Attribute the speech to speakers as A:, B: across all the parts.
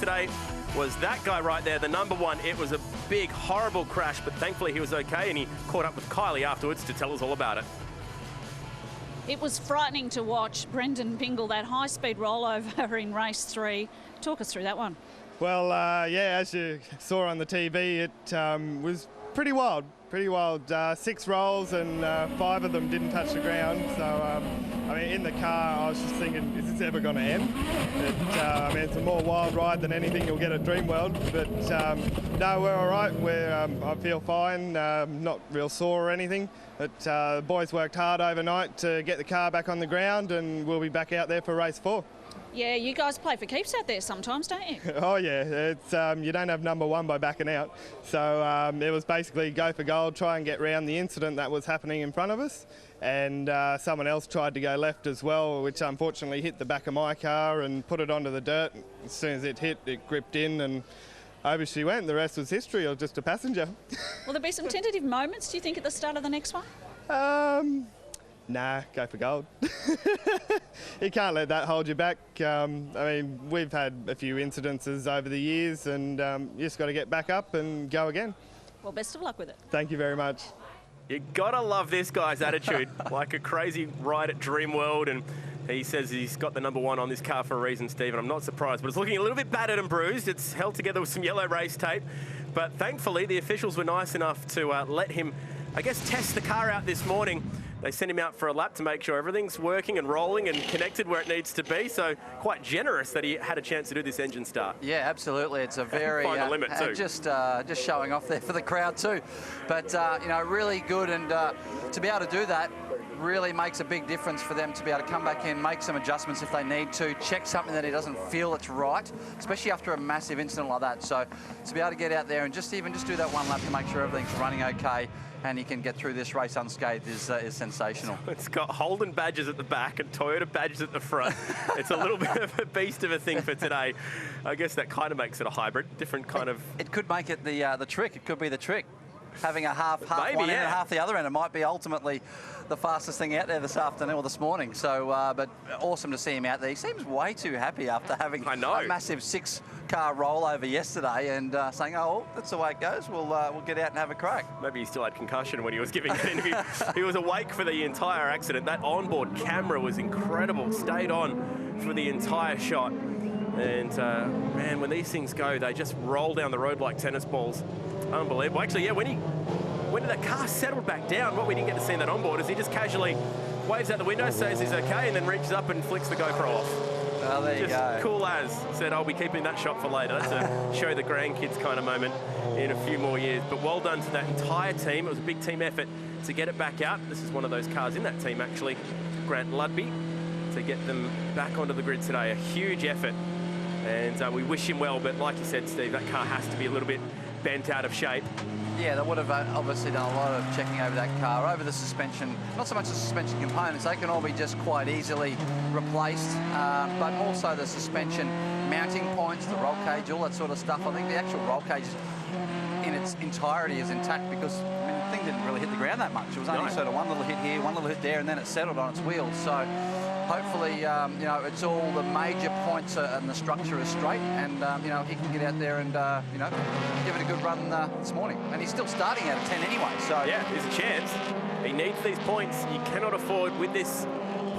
A: yesterday was that guy right there, the number one. It was a big, horrible crash, but thankfully he was okay, and he caught up with Kylie afterwards to tell us all about it.
B: It was frightening to watch Brendan Pingle, that high-speed rollover in race 3. Talk us through that one.
C: Well, yeah, as you saw on the TV, it was pretty wild. 6 rolls and 5 of them didn't touch the ground. So, I mean, in the car, I was just thinking, is this ever going to end? I mean, it's a more wild ride than anything you'll get at Dreamworld. But no, we're all right. I feel fine, not real sore or anything. But the boys worked hard overnight to get the car back on the ground, and we'll be back out there for race 4.
B: Yeah, you guys play for keeps out there sometimes, don't you?
C: Oh yeah, it's you don't have number one by backing out. So it was basically go for gold, try and get round the incident that was happening in front of us. And someone else tried to go left as well, which unfortunately hit the back of my car and put it onto the dirt. As soon as it hit, it gripped in and over she went. The rest was history, or just a passenger.
B: Will there be some tentative moments, do you think, at the start of the next one?
C: Nah, go for gold. You can't let that hold you back. I mean, we've had a few incidences over the years, and you just got to get back up and go again.
B: Well, best of luck with it.
C: Thank you very much.
A: You gotta love this guy's attitude. Like a crazy ride at Dreamworld, and he says he's got the number one on this car for a reason, Steve, and I'm not surprised, but it's looking a little bit battered and bruised. It's held together with some yellow race tape, but thankfully the officials were nice enough to let him, I guess, test the car out this morning. They sent him out for a lap to make sure everything's working and rolling and connected where it needs to be. So quite generous that he had a chance to do this engine start.
D: Yeah, absolutely. It's a very
A: find the limit too.
D: Just showing off there for the crowd too. But you know, really good, and to be able to do that really makes a big difference for them to be able to come back in, make some adjustments if they need to, check something that he doesn't feel it's right, especially after a massive incident like that. So to be able to get out there and just do that one lap to make sure everything's running okay, and he can get through this race unscathed is sensational.
A: It's got Holden badges at the back and Toyota badges at the front. It's a little bit of a beast of a thing for today. I guess that kind of makes it a hybrid, different kind of...
D: It could make it the trick. It could be the trick. Having a half
A: Maybe,
D: one
A: yeah.
D: end and half the other end. It might be ultimately the fastest thing out there this afternoon or this morning. So, but awesome to see him out there. He seems way too happy after having a massive 6-car rollover yesterday, and saying, "Oh, that's the way it goes. We'll get out and have a crack."
A: Maybe he still had concussion when he was giving that interview. He was awake for the entire accident. That onboard camera was incredible. Stayed on for the entire shot. And man, when these things go, they just roll down the road like tennis balls. Unbelievable. Actually, yeah, when the car settled back down, what we didn't get to see in that onboard is he just casually waves out the window, says he's okay, and then reaches up and flicks the GoPro off.
D: Well, there you go.
A: Cool as. Said, I'll be keeping that shot for later to show the grandkids kind of moment in a few more years. But well done to that entire team. It was a big team effort to get it back out. This is one of those cars in that team, actually, Grant Ludby, to get them back onto the grid today. A huge effort. And we wish him well, but like you said, Steve, that car has to be a little bit bent out of shape.
D: Yeah, they would have obviously done a lot of checking over that car, over the suspension, not so much the suspension components, they can all be just quite easily replaced, but also the suspension mounting points, the roll cage, all that sort of stuff. I think the actual roll cage in its entirety is intact because, I mean, the thing didn't really hit the ground that much. It was only sort of one little hit here, one little hit there, and then it settled on its wheels. So hopefully, you know, it's all the major points and the structure is straight, and you know, he can get out there and you know, give it a good run this morning. And he's still starting out of 10 anyway. So
A: yeah, there's a chance. He needs these points. You cannot afford with this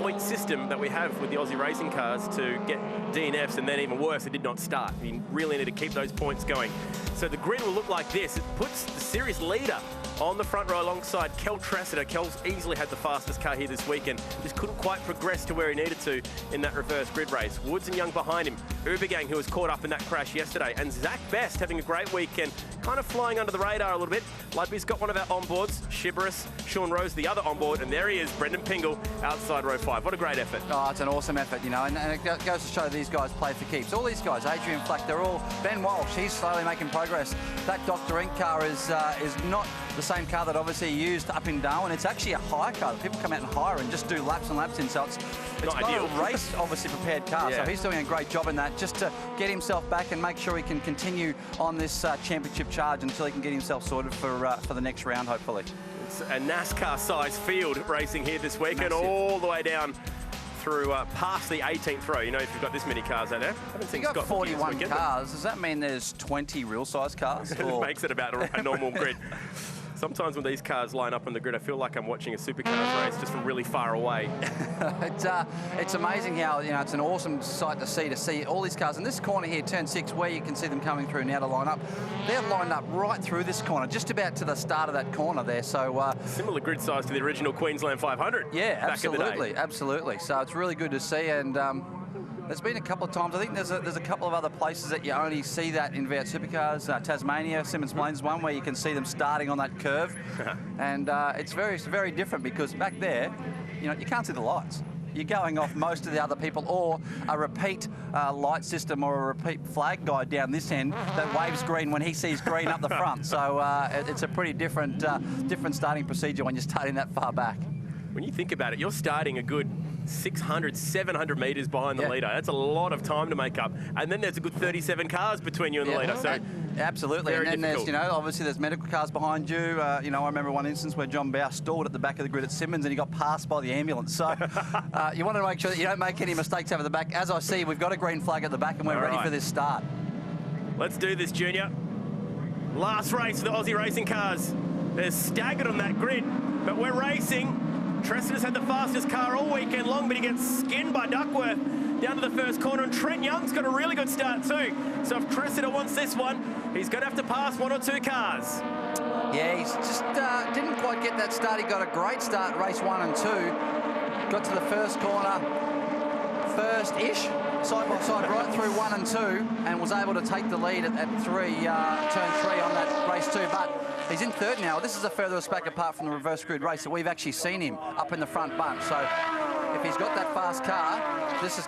A: point system that we have with the Aussie racing cars to get DNFs, and then even worse, it did not start. You really need to keep those points going. So the grid will look like this. It puts the series leader on the front row alongside Kel Tressiter. Kel's easily had the fastest car here this weekend. Just couldn't quite progress to where he needed to in that reverse grid race. Woods and Young behind him. Ubergang, who was caught up in that crash yesterday. And Zach Best having a great weekend, kind of flying under the radar a little bit. Ludby's got one of our onboards. Shiveris, Sean Rose, the other onboard. And there he is, Brendan Pingle, outside row 5. What a great effort.
D: Oh, it's an awesome effort, you know, and it goes to show these guys play for keeps. All these guys, Adrian Flack, they're all... Ben Walsh, he's slowly making progress. That Dr. Inc car is not the same car that obviously he used up in Darwin. It's actually a hire car that people come out and hire and just do laps and laps in. So it's not
A: ideal.
D: a race, obviously, prepared car.
A: Yeah.
D: So he's doing a great job in that, just to get himself back and make sure he can continue on this championship charge until he can get himself sorted for the next round, hopefully.
A: It's a NASCAR-sized field racing here this weekend,
D: Massive.
A: all the way down through past the 18th row. You know, if you've got this many cars out there. I haven't seen
D: You've got
A: Scott
D: 41 cars. Does that mean there's 20 real-size cars?
A: It makes it about a normal grid. Sometimes when these cars line up on the grid, I feel like I'm watching a supercars race just from really far away.
D: It's amazing how, you know, it's an awesome sight to see all these cars. In this corner here, turn 6, where you can see them coming through now to line up, they're lined up right through this corner, just about to the start of that corner there. So
A: similar grid size to the original Queensland 500.
D: Yeah,
A: back
D: absolutely,
A: in the day.
D: absolutely. So it's really good to see, and there's been a couple of times. I think there's a couple of other places that you only see that in V8 supercars. Tasmania, Simmons Plains one, where you can see them starting on that curve, and it's very different because back there, you know, you can't see the lights. You're going off most of the other people, or a repeat light system, or a repeat flag guy down this end that waves green when he sees green up the front. So it's a pretty different starting procedure when you're starting that far back.
A: When you think about it, you're starting a good 600, 700 metres behind the leader. That's a lot of time to make up. And then there's a good 37 cars between you and the leader. So
D: absolutely. And then
A: difficult.
D: there's, you know, obviously there's medical cars behind you. You know, I remember one instance where John Bow stalled at the back of the grid at Simmons and he got passed by the ambulance. So you want to make sure that you don't make any mistakes over the back. As I see, we've got a green flag at the back and we're ready for this start.
A: Let's do this, Junior. Last race for the Aussie racing cars. They're staggered on that grid, but we're racing. Tressiter's had the fastest car all weekend long, but he gets skinned by Duckworth down to the first corner, and Trent Young's got a really good start too. So if Tressiter wants this one, he's going to have to pass 1 or 2 cars.
D: Yeah, he's just didn't quite get that start. He got a great start, race 1 and 2. Got to the first corner, first-ish, side by side, right through 1 and 2, and was able to take the lead at turn 3 on that race 2. But he's in 3rd now. This is the furthest back apart from the reverse grid race that we've actually seen him up in the front bunch. So if he's got that fast car, this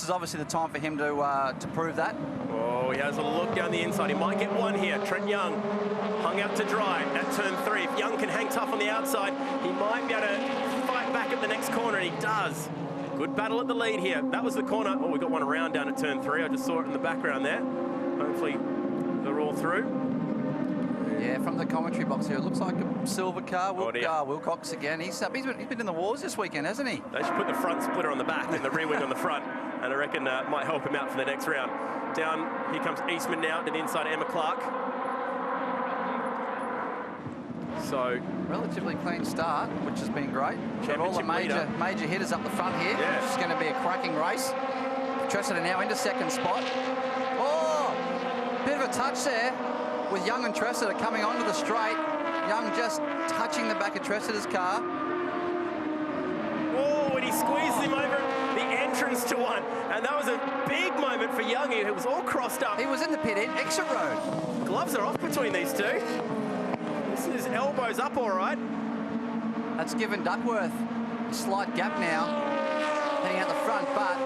D: is obviously the time for him to prove that.
A: Oh, he has a look down the inside. He might get one here. Trent Young hung out to dry at turn 3. If Young can hang tough on the outside, he might be able to fight back at the next corner, and he does. Good battle at the lead here. That was the corner. Oh, we got one around down at turn 3. I just saw it in the background there. Hopefully they're all through.
D: Yeah, from the commentary box here, it looks like a silver car. Wilcox again. He's been in the wars this weekend, hasn't he?
A: They should put the front splitter on the back and the rear wing on the front, and I reckon might help him out for the next round. Down, here comes Eastman now to the inside of Emma Clark. So
D: relatively clean start, which has been great. Got all the major hitters up the front here.
A: Yeah.
D: It's going to be a cracking race. Tressiter now into 2nd spot. Oh, bit of a touch there with Young and Tressiter coming onto the straight. Young just touching the back of Tressiter's car.
A: Oh, and he squeezed him over the entrance to one. And that was a big moment for Young. It was all crossed up.
D: He was in the pit end, exit road.
A: Gloves are off between these two. This is elbows up all right.
D: That's given Duckworth a slight gap now, heading out the front, but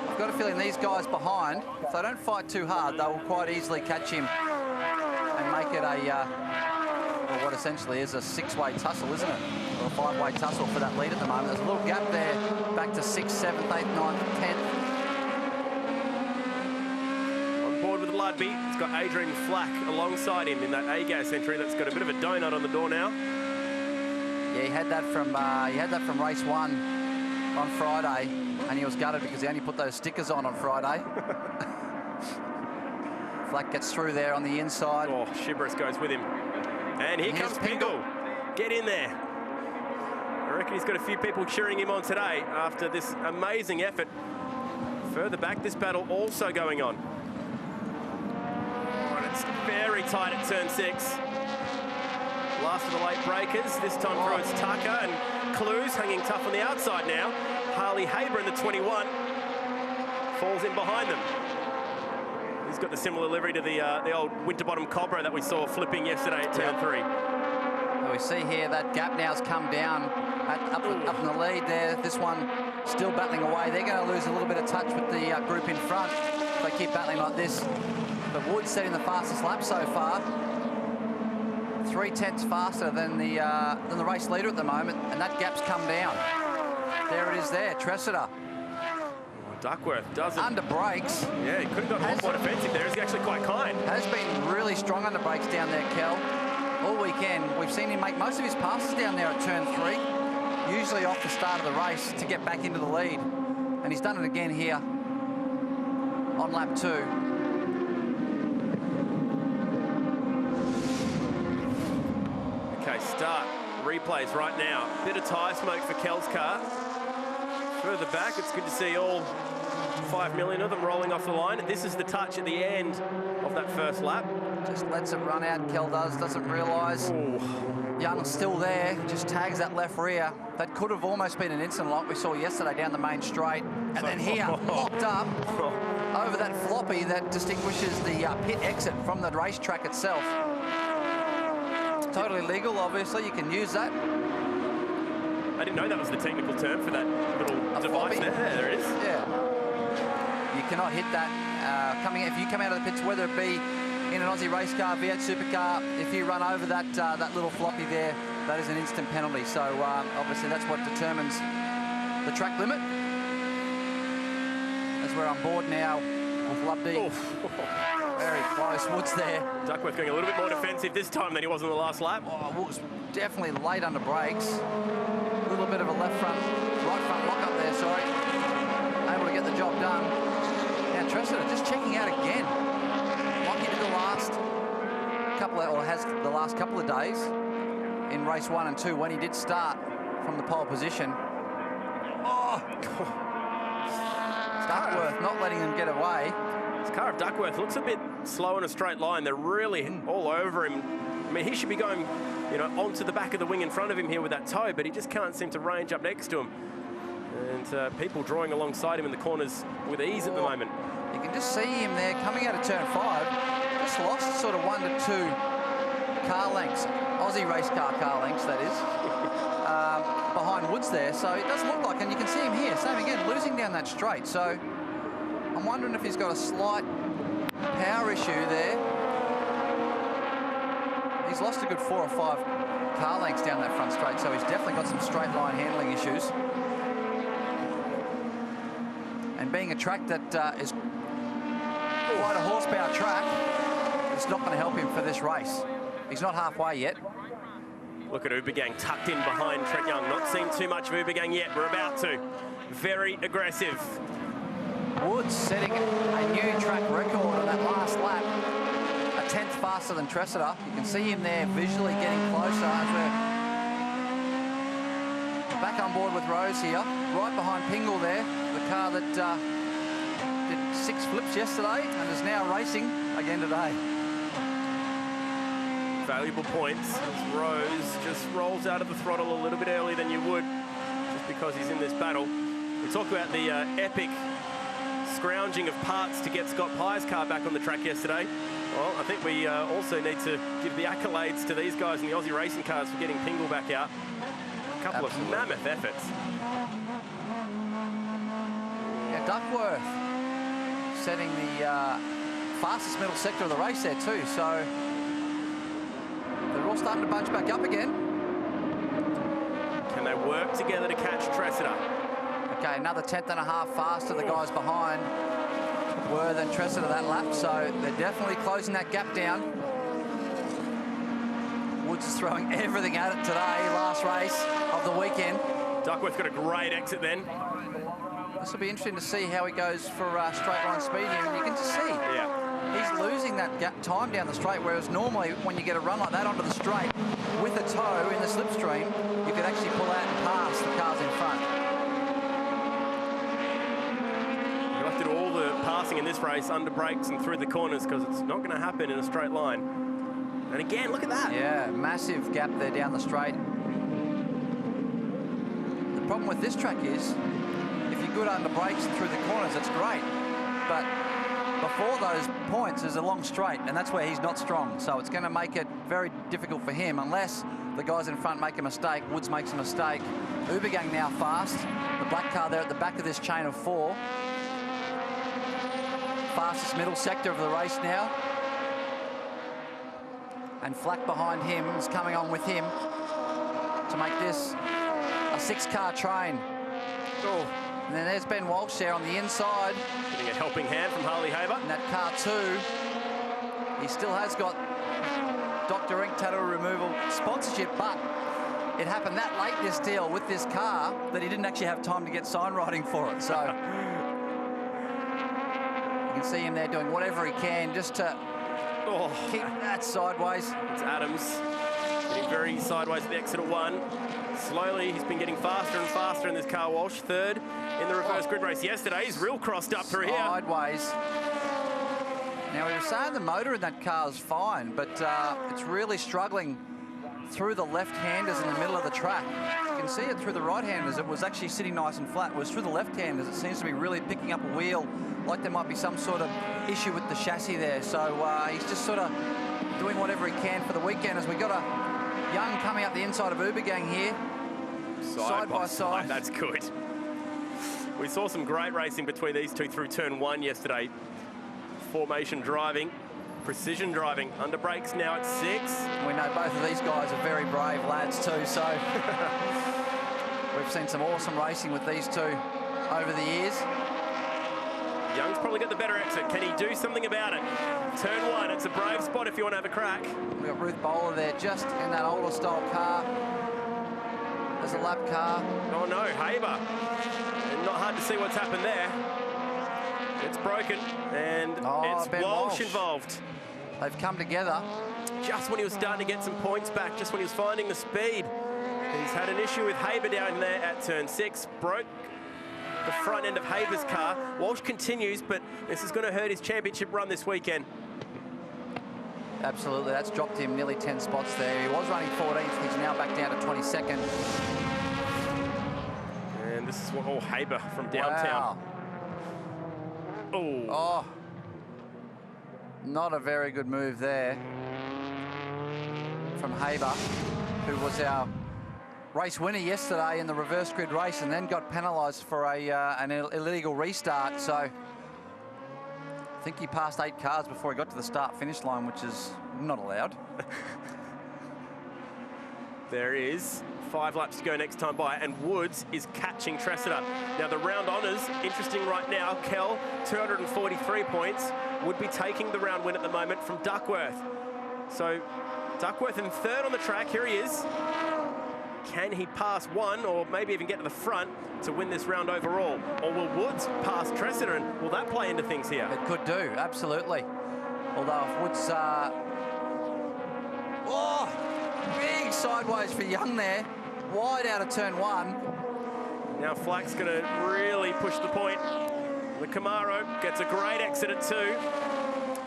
D: I've got a feeling these guys behind, if they don't fight too hard, they will quite easily catch him and make it well, what essentially is a 6-way tussle, isn't it? Or a 5-way tussle for that lead at the moment. There's a little gap there, back to 6th, 7th, 8th, 9th, 10th.
A: On board with Ludby, it's got Adrian Flack alongside him in that A-gas entry. That's got a bit of a donut on the door now.
D: Yeah, he had that from race 1 on Friday, and he was gutted because he only put those stickers on Friday. Flack gets through there on the inside.
A: Oh, Shibris goes with him. And here comes Pingle. Get in there. I reckon he's got a few people cheering him on today after this amazing effort. Further back, this battle also going on. Oh, and it's very tight at turn 6. Last of the late breakers. This time through it's Tucker and Clues hanging tough on the outside now. Harley Haber in the 21 falls in behind them. He's got the similar livery to the old Winterbottom Cobra that we saw flipping yesterday at turn 3.
D: Well, we see here that gap now's come down up in the lead there. This one still battling away. They're going to lose a little bit of touch with the group in front if they keep battling like this. But Wood's setting the fastest lap so far. 3/10 faster than the race leader at the moment, and that gap's come down. There it is there, Tressiter.
A: Duckworth doesn't.
D: Under brakes.
A: Yeah, he could have got a lot more defensive there. He's actually quite kind.
D: Has been really strong under brakes down there, Kel. All weekend, we've seen him make most of his passes down there at turn 3, usually off the start of the race to get back into the lead. he's done it again here on lap 2.
A: Okay, start. Replays right now. Bit of tyre smoke for Kel's car. Further back, it's good to see all 5 million of them rolling off the line. This is the touch at the end of that first lap.
D: Just lets it run out, Kel doesn't realise. Young's still there, just tags that left rear. That could have almost been an instant lock we saw yesterday down the main straight. And then here, locked up over that floppy that distinguishes the pit exit from the racetrack itself. Totally legal, obviously, you can use that.
A: I didn't know that was the technical term for that little device there. There it is.
D: Yeah. You cannot hit that. If you come out of the pits, whether it be in an Aussie race car, V8 supercar, if you run over that little floppy there, that is an instant penalty. So obviously that's what determines the track limit. As we're on board now with Lubdy. Very close. Woods there.
A: Duckworth going a little bit more defensive this time than he was in the last lap.
D: Oh, Woods definitely late under brakes. A little bit of a right front lock up there, sorry. Able to get the job done. Now Tressida just checking out again. Like he did the last couple of days in race 1 and 2 when he did start from the pole position. Oh! Duckworth not letting them get away.
A: This car of Duckworth looks a bit slow in a straight line. They're really all over him. I mean, he should be going, you know, onto the back of the wing in front of him here with that toe, but he just can't seem to range up next to him. And people drawing alongside him in the corners with ease at the moment.
D: You can just see him there coming out of turn 5. Just lost sort of 1 to 2 car lengths, Aussie race car lengths, that is, behind Woods there. So it doesn't look like, and you can see him here, same again, losing down that straight. So I'm wondering if he's got a slight power issue there. He's lost a good 4 or 5 car lengths down that front straight, so he's definitely got some straight line handling issues. And being a track that is quite a horsepower track, it's not going to help him for this race. He's not halfway yet.
A: Look at Ubergang tucked in behind Trent Young. Not seen too much of Ubergang yet. We're about to. Very aggressive.
D: Woods setting a new track record on that last lap. A 10th faster than Tressida. You can see him there visually getting closer as we're back on board with Rose here. Right behind Pingle there. The car that did 6 flips yesterday and is now racing again today.
A: Valuable points as Rose just rolls out of the throttle a little bit earlier than you would just because he's in this battle. We talked about the epic scrounging of parts to get Scott Pye's car back on the track yesterday. Well, I think we also need to give the accolades to these guys in the Aussie racing cars for getting Pingle back out. A couple of mammoth efforts.
D: Yeah, Duckworth setting the fastest middle sector of the race there too, so they're all starting to bunch back up again.
A: Can they work together to catch Tressida?
D: Okay, another 10th and a half faster the guys behind were than Tressida that lap, so they're definitely closing that gap down. Woods is throwing everything at it today, last race of the weekend.
A: Duckworth got a great exit then.
D: This will be interesting to see how he goes for straight line speed here, and you can just see.
A: Yeah.
D: He's losing that time down the straight, whereas normally when you get a run like that onto the straight with a toe in the slipstream, you can actually pull out and pass the cars in front.
A: You'll have to do all the passing in this race under brakes and through the corners because it's not going to happen in a straight line. And again, look at that.
D: Yeah, massive gap there down the straight. The problem with this track is, if you're good under brakes and through the corners, it's great. But before those points is a long straight, and that's where he's not strong. So it's going to make it very difficult for him unless the guys in front make a mistake. Woods makes a mistake. Ubergang now fast. The black car there at the back of this chain of 4. Fastest middle sector of the race now. And Flack behind him is coming on with him to make this a 6-car train.
A: Oh.
D: And then there's Ben Walsh there on the inside.
A: Getting a helping hand from Harley Haber.
D: In that car too. He still has got Dr. Ink tattoo removal sponsorship, but it happened that late in this deal with this car that he didn't actually have time to get sign writing for it. So you can see him there doing whatever he can just to keep that sideways.
A: It's Adams getting very sideways at the exit of 1. Slowly, he's been getting faster and faster in this car. Walsh, 3rd in the reverse grid race yesterday. He's real crossed up through here.
D: Sideways. Now, we were saying the motor in that car is fine, but it's really struggling through the left-handers in the middle of the track. You can see it through the right-handers. It was actually sitting nice and flat. It was through the left-handers. It seems to be really picking up a wheel, like there might be some sort of issue with the chassis there. So he's just sort of doing whatever he can for the weekend, as we got a Young coming up the inside of Uber Gang here. Side by side.
A: That's good. We saw some great racing between these two through turn 1 yesterday. Formation driving, precision driving. Under brakes now at 6.
D: We know both of these guys are very brave lads too, so we've seen some awesome racing with these two over the years.
A: Young's probably got the better exit. Can he do something about it? Turn 1, it's a brave spot if you want to have a crack.
D: We've got Ruth Bowler there, just in that older style car. There's a lap car.
A: Oh no, Haber. And not hard to see what's happened there. It's broken, and it's Walsh involved.
D: They've come together.
A: Just when he was starting to get some points back, just when he was finding the speed. He's had an issue with Haber down there at turn 6. Broke the front end of Haber's car. Walsh continues, but this is going to hurt his championship run this weekend.
D: Absolutely, that's dropped him nearly 10 spots there. He was running 14th, he's now back down to 22nd.
A: And this is what, Haber from downtown.
D: Wow. Oh, not a very good move there from Haber, who was our race winner yesterday in the reverse grid race and then got penalised for an illegal restart. So I think he passed 8 cars before he got to the start-finish line, which is not allowed.
A: There is 5 laps to go next time by, and Woods is catching Tressida. Now the round honours, interesting right now. Kell, 243 points, would be taking the round win at the moment from Duckworth. So Duckworth in 3rd on the track, here he is. Can he pass 1 or maybe even get to the front to win this round overall? Or will Woods pass Tressida, and will that play into things here?
D: It could do, absolutely. Although if Woods... big sideways for Young there. Wide out of turn 1.
A: Now Flack's going to really push the point. The Camaro gets a great exit at 2.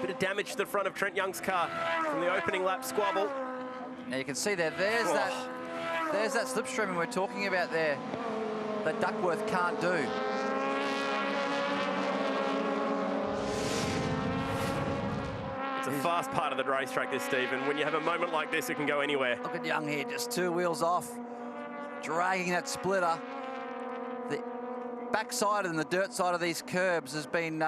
A: Bit of damage to the front of Trent Young's car from the opening lap squabble.
D: Now you can see there, there's that slipstreaming we're talking about there that Duckworth can't do.
A: It's a fast part of the racetrack, this, Stephen. When you have a moment like this, it can go anywhere.
D: Look at Young here, just 2 wheels off, dragging that splitter. The backside and the dirt side of these curbs has been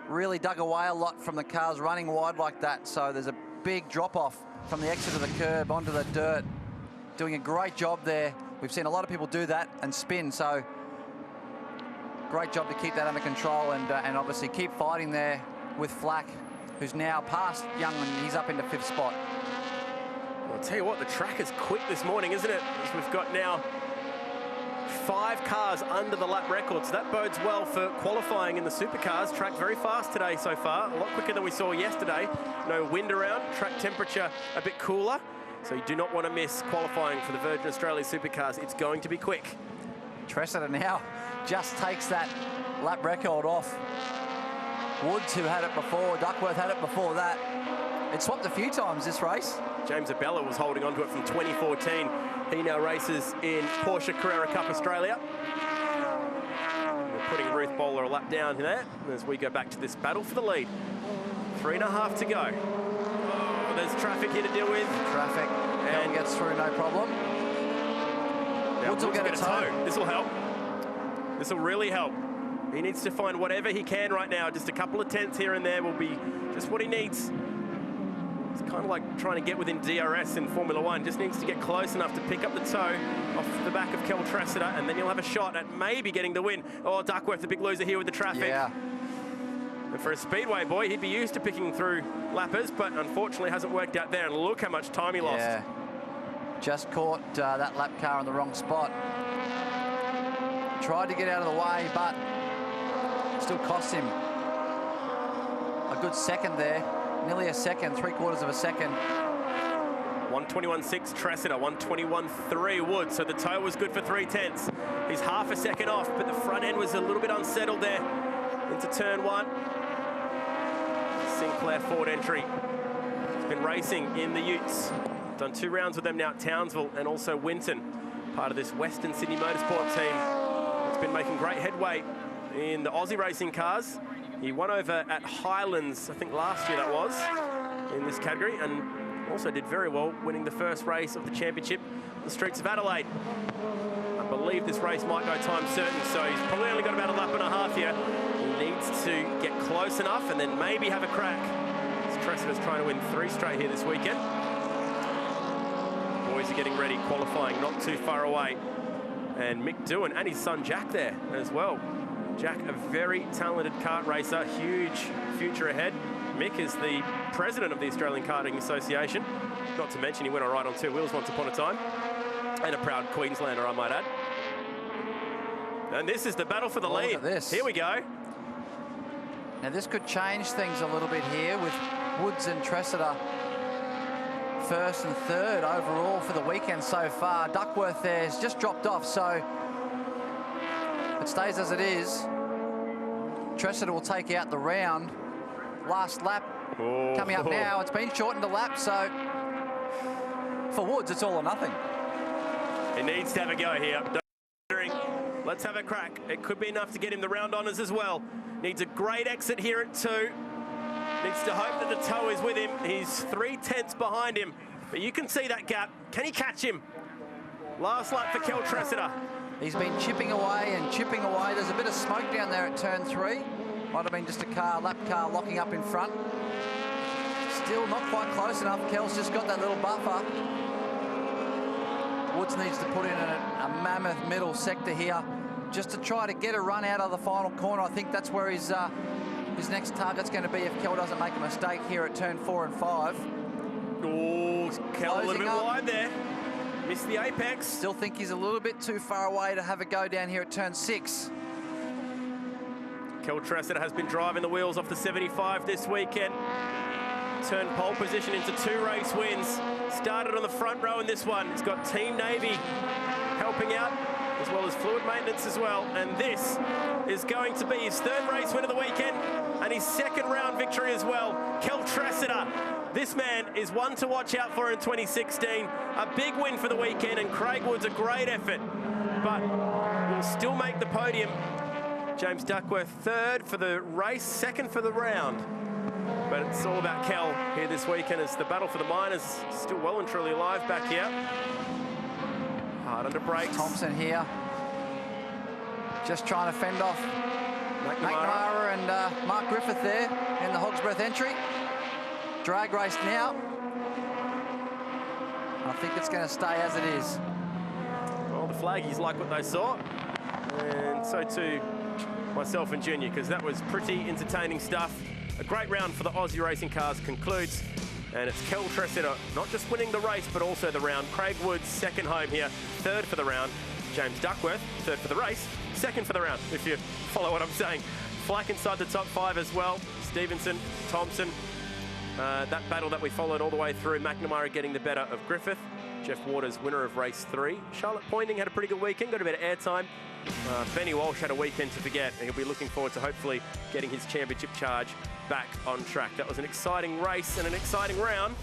D: really dug away a lot from the cars running wide like that. So there's a big drop-off from the exit of the curb onto the dirt. Doing a great job there. We've seen a lot of people do that and spin, so great job to keep that under control and obviously keep fighting there with Flack, who's now past Young and he's up into 5th spot.
A: Well, I'll tell you what, the track is quick this morning, isn't it? As we've got now 5 cars under the lap record, so that bodes well for qualifying in the supercars. Track very fast today so far, a lot quicker than we saw yesterday. No wind around, track temperature a bit cooler. So you do not want to miss qualifying for the Virgin Australia Supercars. It's going to be quick.
D: Tressida now just takes that lap record off. Woods, who had it before, Duckworth had it before that. It swapped a few times this race.
A: James Abella was holding on to it from 2014. He now races in Porsche Carrera Cup Australia. We're putting Ruth Bowler a lap down there as we go back to this battle for the lead. 3.5 to go. There's traffic here to deal with.
D: Traffic. And gets through, no problem.
A: Now Woods will get a tow. This will help. This will really help. He needs to find whatever he can right now. Just a couple of tenths here and there will be just what he needs. It's kind of like trying to get within DRS in Formula 1. Just needs to get close enough to pick up the tow off the back of Kell Tressida, and then you'll have a shot at maybe getting the win. Oh, Duckworth, the big loser here with the traffic.
D: Yeah.
A: And for a speedway boy, he'd be used to picking through lappers, but unfortunately hasn't worked out there. And look how much time he lost.
D: Yeah. Just caught that lap car in the wrong spot. Tried to get out of the way, but still cost him a good second there. Nearly a second, 3/4 of a second.
A: 121.6 Tressida, 121.3 Wood. So the toe was good for 3/10. He's half a second off, but the front end was a little bit unsettled there into turn 1. Sinclair Ford entry. He's been racing in the Utes. Done 2 rounds with them now at Townsville and also Winton, part of this Western Sydney Motorsport team. It's been making great headway in the Aussie racing cars. He won over at Highlands, I think last year that was, in this category, and also did very well winning the first race of the championship, the streets of Adelaide. I believe this race might go time certain, so he's probably only got about a lap and a half here. He needs to get close enough and then maybe have a crack. Tressida's trying to win 3 straight here this weekend. Boys are getting ready, qualifying not too far away. And Mick Doohan and his son Jack there as well. Jack, a very talented kart racer, huge future ahead. Mick is the president of the Australian Karting Association. Not to mention he went all right on 2 wheels once upon a time. And a proud Queenslander, I might add. And this is the battle for the lead.
D: Look at this.
A: Here we go.
D: Now this could change things a little bit here with Woods and Tressida first and third overall for the weekend so far. Duckworth there has just dropped off, so it stays as it is. Tressida will take out the round. Last lap coming up now. It's been shortened a lap, so for Woods, it's all or nothing.
A: He needs to have a go here. Let's have a crack. It could be enough to get him the round honours as well. Needs a great exit here at 2. Needs to hope that the toe is with him. He's 3/10 behind him, but you can see that gap. Can he catch him? Last lap for Kel Tressida.
D: He's been chipping away and chipping away. There's a bit of smoke down there at turn 3. Might have been just a lap car locking up in front. Still not quite close enough. Kel's just got that little buffer. Woods needs to put in a mammoth middle sector here just to try to get a run out of the final corner. I think that's where his next target's going to be if Kel doesn't make a mistake here at turn 4 and 5.
A: Oh, Kel a little bit wide there. Missed the apex.
D: Still think he's a little bit too far away to have a go down here at turn 6.
A: Kel Tressida has been driving the wheels off the 75 this weekend. Turned pole position into 2 race wins. Started on the front row in this one. It's got Team Navy helping out, as well as fluid maintenance as well. And this is going to be his 3rd race win of the weekend and his 2nd round victory as well. Kel Tressida, this man is one to watch out for in 2016. A big win for the weekend, and Craig Woods a great effort, but will still make the podium. James Duckworth 3rd for the race, 2nd for the round. But it's all about Kel here this weekend as the battle for the minors still well and truly alive back here. Hard under brakes.
D: Thompson here, just trying to fend off McNamara and Mark Griffith there in the Hog's Breath entry. Drag race now. I think it's going to stay as it is.
A: Well, the flaggies like what they saw, and so too myself and Junior, because that was pretty entertaining stuff. A great round for the Aussie racing cars concludes, and it's Kel Tressida not just winning the race but also the round. Craig Woods 2nd home here, 3rd for the round. James Duckworth 3rd for the race, 2nd for the round, if you follow what I'm saying. Flack inside the top 5 as well. Stevenson, Thompson, that battle that we followed all the way through. McNamara getting the better of Griffith. Jeff Waters, winner of race 3. Charlotte Pointing had a pretty good weekend, got a bit of airtime. Benny Walsh had a weekend to forget, and he'll be looking forward to hopefully getting his championship charge back on track. That was an exciting race and an exciting round.